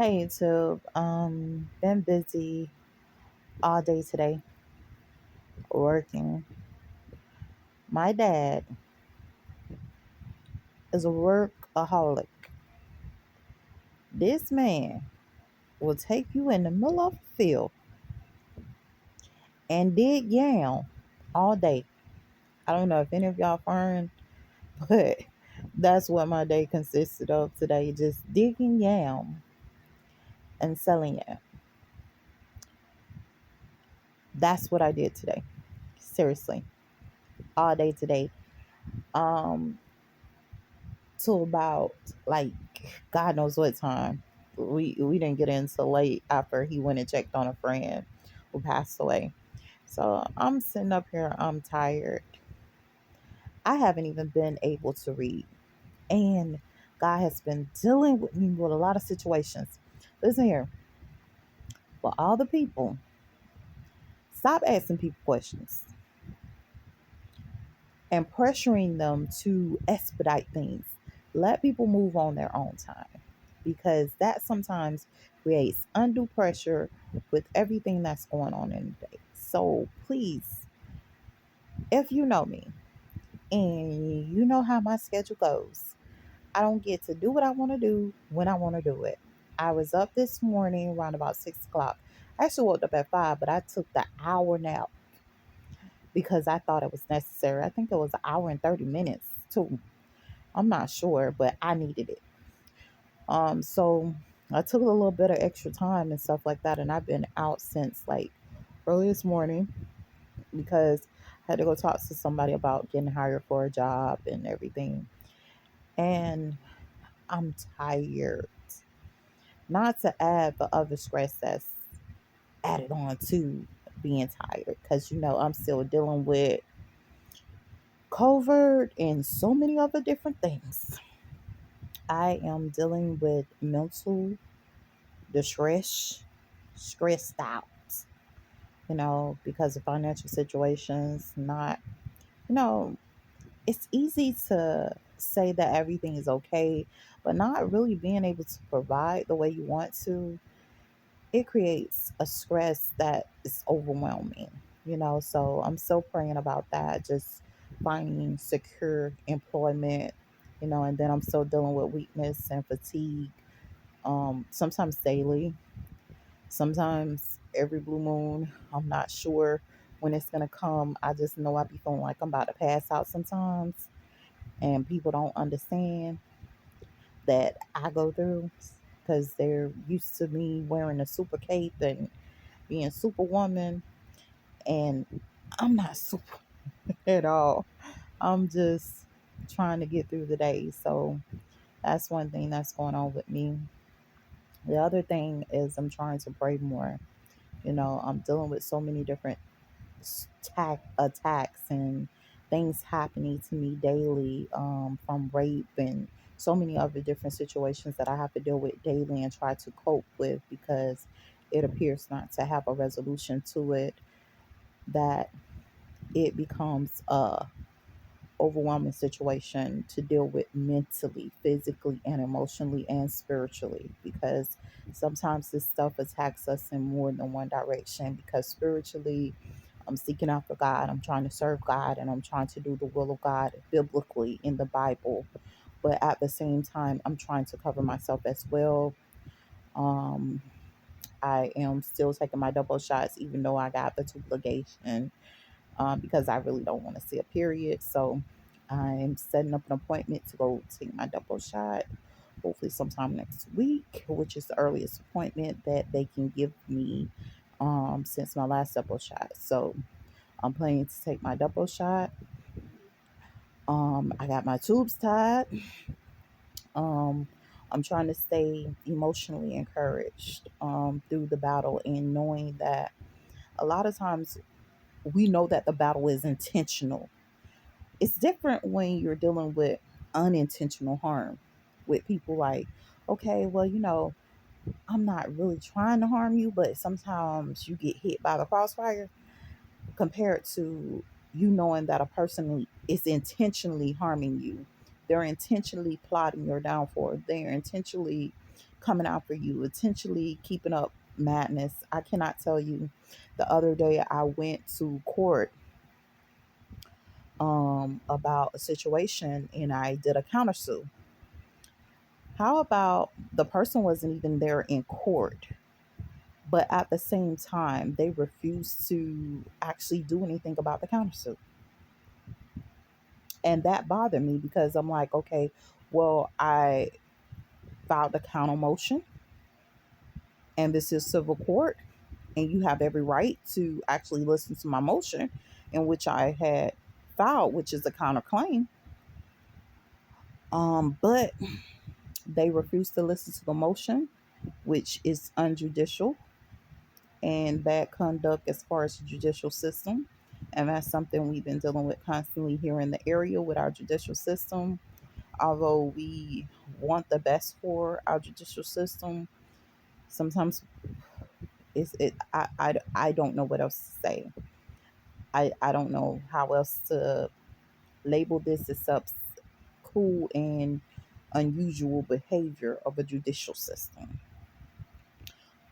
Hey YouTube, been busy all day today working. My dad is a workaholic. This man will take you in the middle of the field and dig yam all day. I don't know if any of y'all farm, but that's what my day consisted of today, just digging yam and selling it. That's what I did today. Seriously, all day today. Um, till about like God knows what time. We didn't get in so late after he went and checked on a friend who passed away. So I'm sitting up here, I'm tired. I haven't even been able to read. And God has been dealing with me with a lot of situations. Listen here, for all the people, stop asking people questions and pressuring them to expedite things. Let people move on their own time because that sometimes creates undue pressure with everything that's going on in the day. So please, if you know me and you know how my schedule goes, I don't get to do what I want to do when I want to do it. I was up this morning around about 6 o'clock. I actually woke up at 5, but I took the hour nap because I thought it was necessary. I think it was an hour and 30 minutes too. I'm not sure, but I needed it. So I took a little bit of extra time and stuff like that, and I've been out since like early this morning because I had to go talk to somebody about getting hired for a job and everything. And I'm tired. Not to add the other stress that's added on to being tired, because I'm still dealing with COVID and so many other different things. I am dealing with mental distress, stressed out, because of financial situations. Not, you know, it's easy to say that everything is okay, but not really being able to provide the way you want to. It creates a stress that is overwhelming, So I'm still praying about that, just finding secure employment, and then I'm still dealing with weakness and fatigue, sometimes daily. Sometimes every blue moon, I'm not sure when it's gonna come. I just know I be feeling like I'm about to pass out sometimes, and people don't understand that I go through because they're used to me wearing a super cape and being superwoman, and I'm not super at all. I'm just trying to get through the day. So that's one thing that's going on with me. The other thing is I'm trying to pray more. I'm dealing with so many different attacks and things happening to me daily, from rape and so many other different situations that I have to deal with daily and try to cope with because it appears not to have a resolution to it, that it becomes a overwhelming situation to deal with mentally, physically, and emotionally and spiritually, because sometimes this stuff attacks us in more than one direction. Because spiritually, I'm seeking after God, I'm trying to serve God, and I'm trying to do the will of God biblically in the Bible, but at the same time I'm trying to cover myself as well. um I am still taking my double shots even though I got the obligation, because I really don't want to see a period. So I'm setting up an appointment to go take my double shot, hopefully sometime next week, which is the earliest appointment that they can give me, since my last double shot. So I'm planning to take my double shot. I got my tubes tied. Um, I'm trying to stay emotionally encouraged, through the battle, and knowing that a lot of times we know that the battle is intentional. It's different when you're dealing with unintentional harm with people, like, okay, well, I'm not really trying to harm you, but sometimes you get hit by the crossfire, compared to you knowing that a person is intentionally harming you. They're intentionally plotting your downfall. They're intentionally coming after you, intentionally keeping up madness. I cannot tell you. The other day, I went to court about a situation and I did a countersue. How about the person wasn't even there in court, but at the same time, they refused to actually do anything about the countersuit? And that bothered me because I'm like, okay, well, I filed a counter motion and this is civil court and you have every right to actually listen to my motion in which I had filed, which is a counterclaim. But they refused to listen to the motion, which is unjudicial and bad conduct as far as the judicial system. And that's something we've been dealing with constantly here in the area with our judicial system. Although we want the best for our judicial system, sometimes I don't know what else to say. I don't know how else to label this except cool and unusual behavior of a judicial system.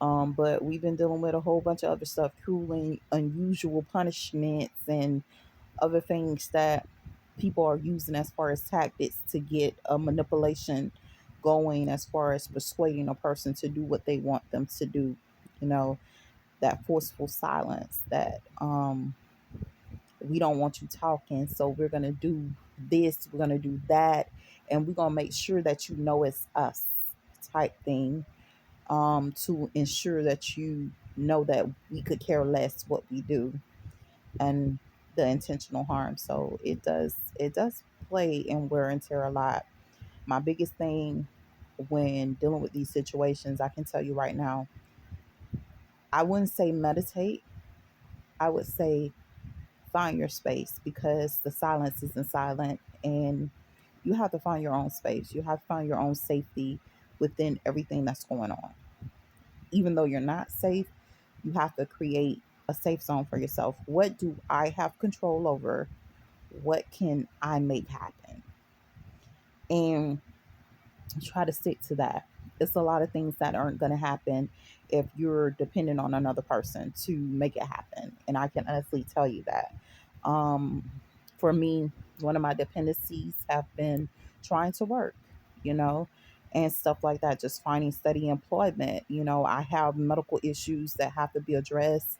But we've been dealing with a whole bunch of other stuff, cruel and unusual punishments and other things that people are using as far as tactics to get a manipulation going as far as persuading a person to do what they want them to do. You know, that forceful silence that we don't want you talking, so we're going to do this, we're going to do that, and we're going to make sure that you know it's us type thing, to ensure that you know that we could care less what we do and the intentional harm. So it does play and wear and tear a lot. My biggest thing when dealing with these situations, I can tell you right now, I wouldn't say meditate. I would say find your space because the silence isn't silent and you have to find your own space. You have to find your own safety within everything that's going on. Even though you're not safe, you have to create a safe zone for yourself. What do I have control over? What can I make happen? And try to stick to that. It's a lot of things that aren't going to happen if you're dependent on another person to make it happen. And I can honestly tell you that. Um, for me, one of my dependencies have been trying to work, you know, and stuff like that, just finding steady employment. You know, I have medical issues that have to be addressed,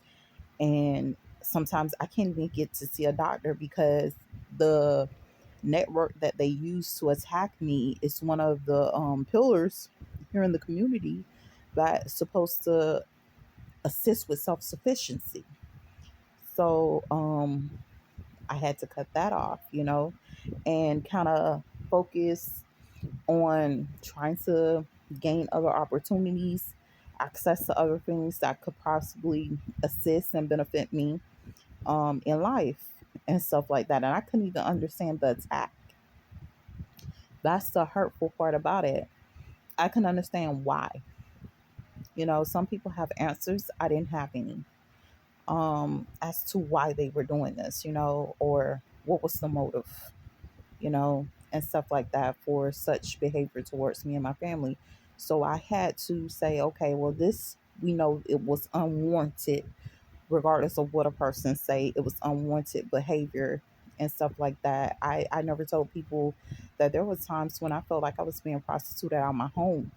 and sometimes I can't even get to see a doctor because the network that they use to attack me is one of the pillars here in the community that's supposed to assist with self sufficiency. So I had to cut that off, and kind of focus on trying to gain other opportunities, access to other things that could possibly assist and benefit me in life and stuff like that. And I couldn't even understand the attack. That's the hurtful part about it. I can understand why. Some people have answers. I didn't have any as to why they were doing this, or what was the motive, and stuff like that for such behavior towards me and my family. So I had to say, okay, well, this, we know it was unwarranted, regardless of what a person say, it was unwanted behavior and stuff like that. I never told people that there was times when I felt like I was being prostituted out of my home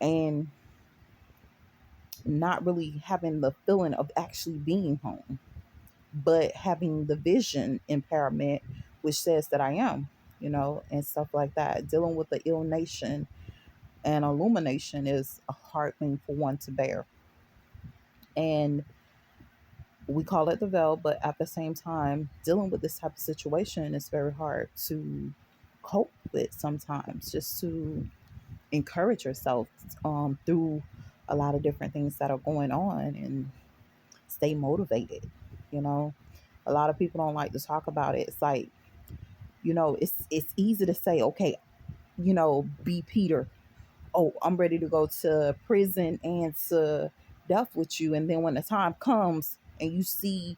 and not really having the feeling of actually being home, but having the vision impairment, which says that I am, and stuff like that. Dealing with the ill nation and illumination is a hard thing for one to bear. And we call it the veil, but at the same time, dealing with this type of situation is very hard to cope with sometimes, just to encourage yourself through a lot of different things that are going on and stay motivated. You know, a lot of people don't like to talk about it. It's like, it's easy to say, okay, be Peter. Oh, I'm ready to go to prison and to death with you. And then when the time comes and you see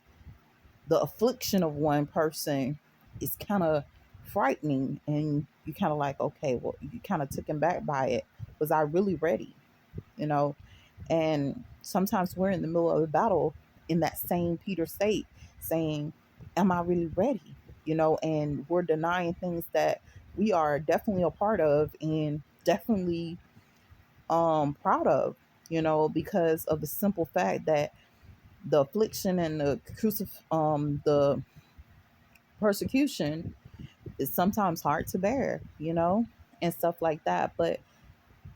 the affliction of one person, is kind of frightening, and you kind of like, okay, well, you kind of taken back by it. Was I really ready? you know. And sometimes we're in the middle of a battle in that same Peter state, saying, am I really ready? And we're denying things that we are definitely a part of and definitely proud of, because of the simple fact that the affliction and the persecution is sometimes hard to bear, and stuff like that. But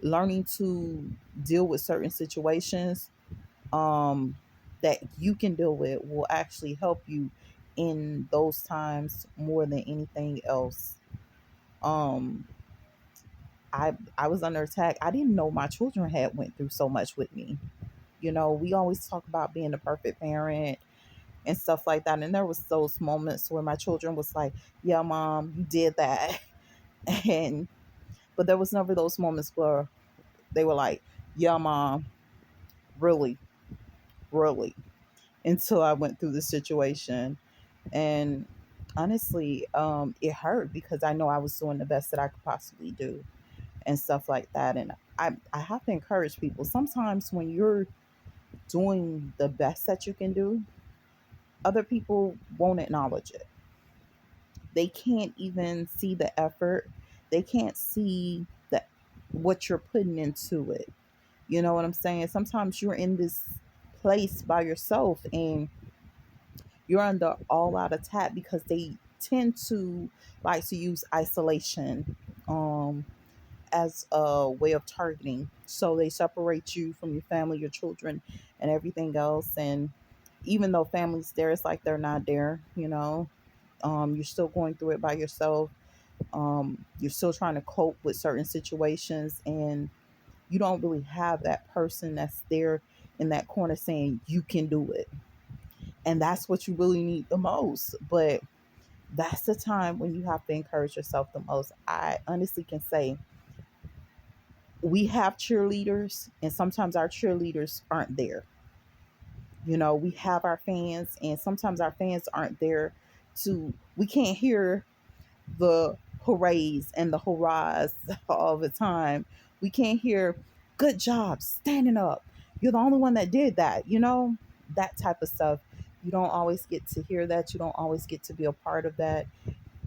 learning to deal with certain situations um, that you can deal with will actually help you in those times more than anything else. Um, I was under attack. I didn't know my children had went through so much with me. We always talk about being the perfect parent and stuff like that. And there was those moments where my children was like, "Yeah, mom, you did that," and but there was never those moments where they were like, "Yeah, mom, really, really," until I went through the situation. And honestly, it hurt because I know I was doing the best that I could possibly do and stuff like that. And I have to encourage people. Sometimes when you're doing the best that you can do, other people won't acknowledge it. They can't even see the effort. They can't see the what you're putting into it. You know what I'm saying? Sometimes you're in this place by yourself and you're under all out attack because they tend to like to use isolation as a way of targeting. So they separate you from your family, your children, and everything else. And even though family's there, it's like they're not there. You're still going through it by yourself. You're still trying to cope with certain situations, and you don't really have that person that's there in that corner saying you can do it. And that's what you really need the most. But that's the time when you have to encourage yourself the most. I honestly can say we have cheerleaders, and sometimes our cheerleaders aren't there. We have our fans, and sometimes our fans aren't there we can't hear the hoorays and the hurrahs all the time. We can't hear, good job, standing up. You're the only one that did that, that type of stuff. You don't always get to hear that. You don't always get to be a part of that.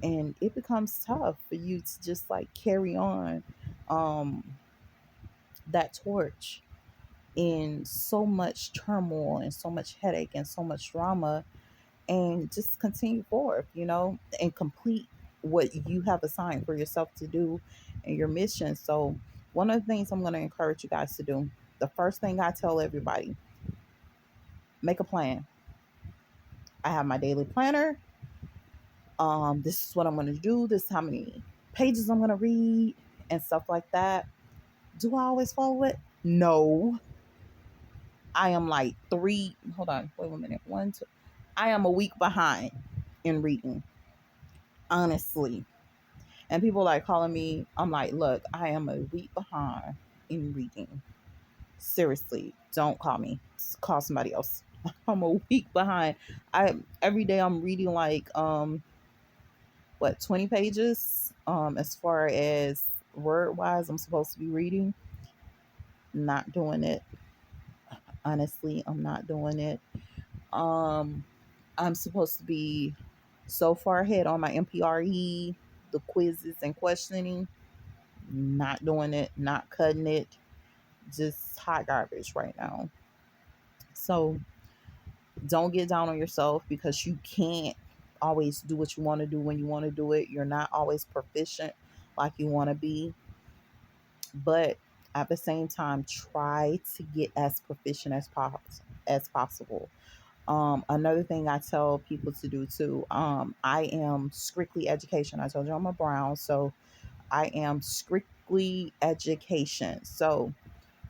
And it becomes tough for you to just like carry on um, that torch in so much turmoil and so much headache and so much drama, and just continue forward, and complete what you have assigned for yourself to do and your mission. So, one of the things I'm going to encourage you guys to do, the first thing I tell everybody, make a plan. I have my daily planner. This is what I'm going to do. This is how many pages I'm going to read and stuff like that. Do I always follow it? No. I am like hold on, wait a minute. One, two. I am a week behind in reading, honestly. And people like calling me, I'm like, look, I am a week behind in reading. Seriously, don't call me. Call somebody else. I'm a week behind. I every day I'm reading like 20 pages as far as word wise I'm supposed to be reading. Not doing it. Honestly, I'm not doing it. Um I'm supposed to be so far ahead on my MPRE, the quizzes and questioning. Not doing it, not cutting it, just hot garbage right now. So don't get down on yourself because you can't always do what you want to do when you want to do it. You're not always proficient like you want to be. But at the same time, try to get as proficient as possible. Another thing I tell people to do too, I am strictly education. I told you I'm a Brown, so I am strictly education. So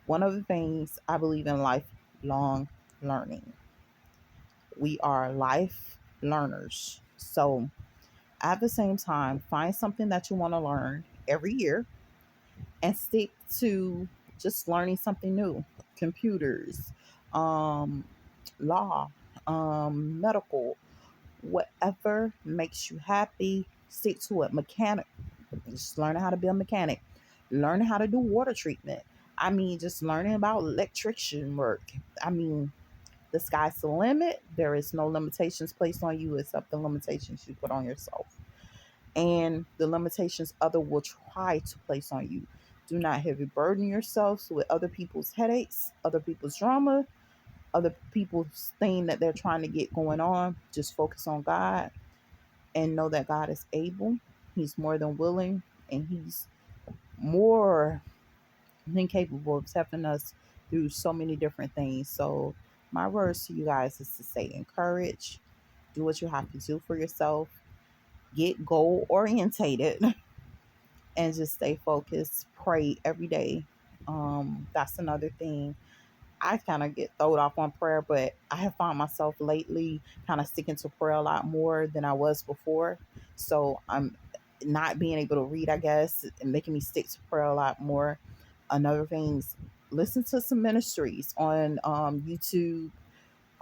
one of the things I believe in lifelong learning. We are life learners. So at the same time, find something that you want to learn every year and stick to just learning something new. Computers, um, law, medical, whatever makes you happy, stick to it. Mechanic, just learn how to be a mechanic. Learn how to do water treatment. I mean, just learning about electrician work. I mean, the sky's the limit. There is no limitations placed on you except the limitations you put on yourself. And the limitations other will try to place on you. Do not heavy burden yourselves with other people's headaches, other people's drama, other people's thing that they're trying to get going on. Just focus on God and know that God is able. He's more than willing, and He's more than capable of helping us through so many different things. So my words to you guys is to stay encouraged, do what you have to do for yourself, get goal orientated, and just stay focused. Pray every day. That's another thing. I kind of get thrown off on prayer, but I have found myself lately kind of sticking to prayer a lot more than I was before. So I'm not being able to read, I guess, and making me stick to prayer a lot more. Another thing is listen to some ministries on YouTube.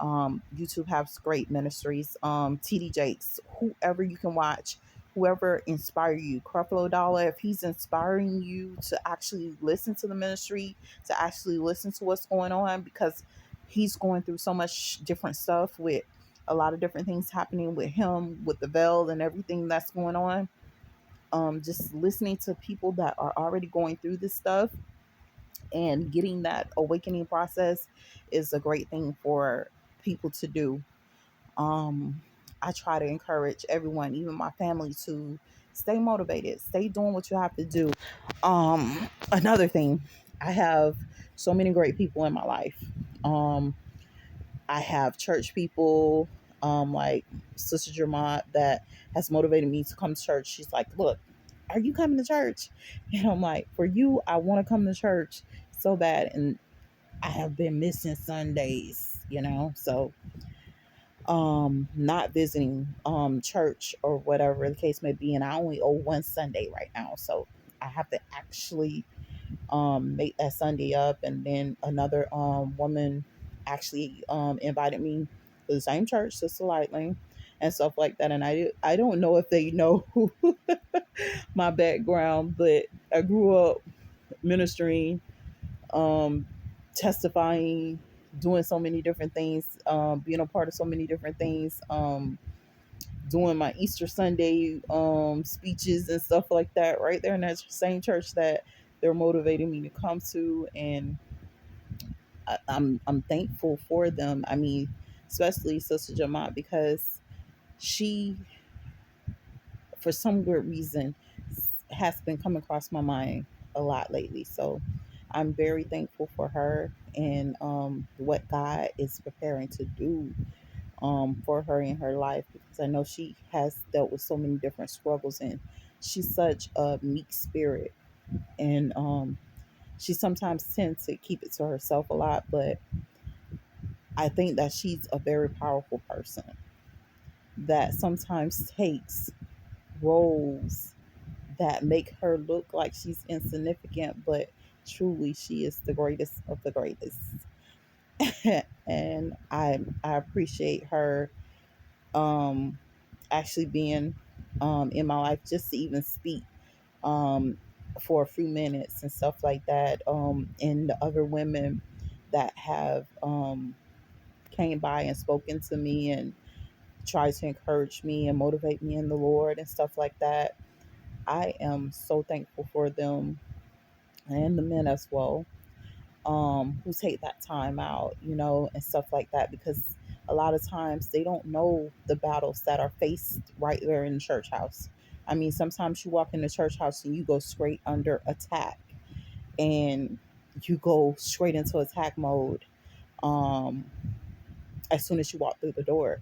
YouTube has great ministries. TD Jakes, whoever you can watch, whoever inspire you. Creflo Dollar, if he's inspiring you to actually listen to the ministry, to actually listen to what's going on, because he's going through so much different stuff with a lot of different things happening with him, with the veil and everything that's going on. Just listening to people that are already going through this stuff and getting that awakening process is a great thing for people to do. um, I try to encourage everyone, even my family, to stay motivated, stay doing what you have to do. Another thing, I have so many great people in my life. Um, I have church people, like Sister Jermont, that has motivated me to come to church. She's like, "Look, are you coming to church?" And I'm like, "For you, I want to come to church so bad." And I have been missing Sundays, so not visiting church or whatever the case may be, and I only owe one Sunday right now, so I have to actually make that Sunday up. And then another woman actually invited me to the same church, Sister Lightning, and stuff like that. And I don't know if they know my background, but I grew up ministering, um, testifying, doing so many different things, being a part of so many different things, doing my Easter Sunday speeches and stuff like that right there in that same church that they're motivating me to come to. And I'm thankful for them. I mean, especially Sister Jamont, because she, for some good reason, has been coming across my mind a lot lately. So I'm very thankful for her and what God is preparing to do for her in her life, because I know she has dealt with so many different struggles, and she's such a meek spirit. And she sometimes tends to keep it to herself a lot, but I think that she's a very powerful person that sometimes takes roles that make her look like she's insignificant, but truly she is the greatest of the greatest. And I appreciate her um, actually being in my life just to even speak um, for a few minutes and stuff like that. And the other women that have came by and spoken to me and tried to encourage me and motivate me in the Lord and stuff like that. I am so thankful for them, and the men as well, who take that time out, and stuff like that, because a lot of times they don't know the battles that are faced right there in the church house. I mean, sometimes you walk in the church house and you go straight under attack, and you go straight into attack mode. Um, as soon as you walk through the door,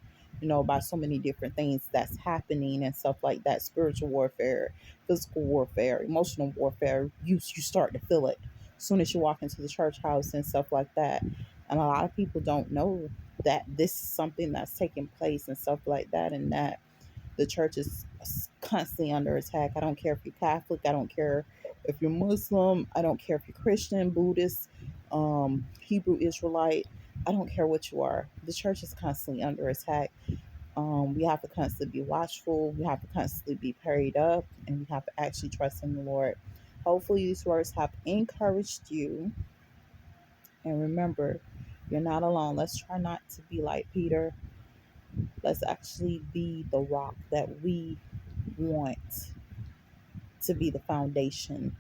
by so many different things that's happening and stuff like that, spiritual warfare, physical warfare, emotional warfare, you start to feel it as soon as you walk into the church house and stuff like that. And a lot of people don't know that this is something that's taking place and stuff like that, and that the church is constantly under attack. I don't care if you're Catholic, I don't care if you're Muslim, I don't care if you're Christian, Buddhist, Hebrew Israelite. I don't care what you are. The church is constantly under attack. We have to constantly be watchful. We have to constantly be prayed up, and we have to actually trust in the Lord. Hopefully, these words have encouraged you. And remember, you're not alone. Let's try not to be like Peter. Let's actually be the rock that we want to be the foundation,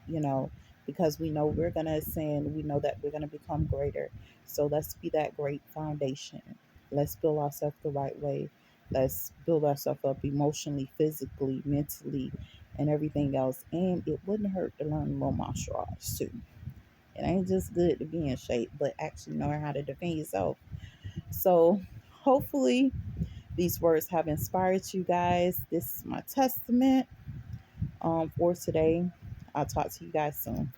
you know, because we know we're going to ascend. We know that we're going to become greater. So let's be that great foundation. Let's build ourselves the right way. Let's build ourselves up emotionally, physically, mentally, and everything else. And it wouldn't hurt to learn a little martial arts too. It ain't just good to be in shape, but actually knowing how to defend yourself. So hopefully these words have inspired you guys. This is my testament for today. I'll talk to you guys soon.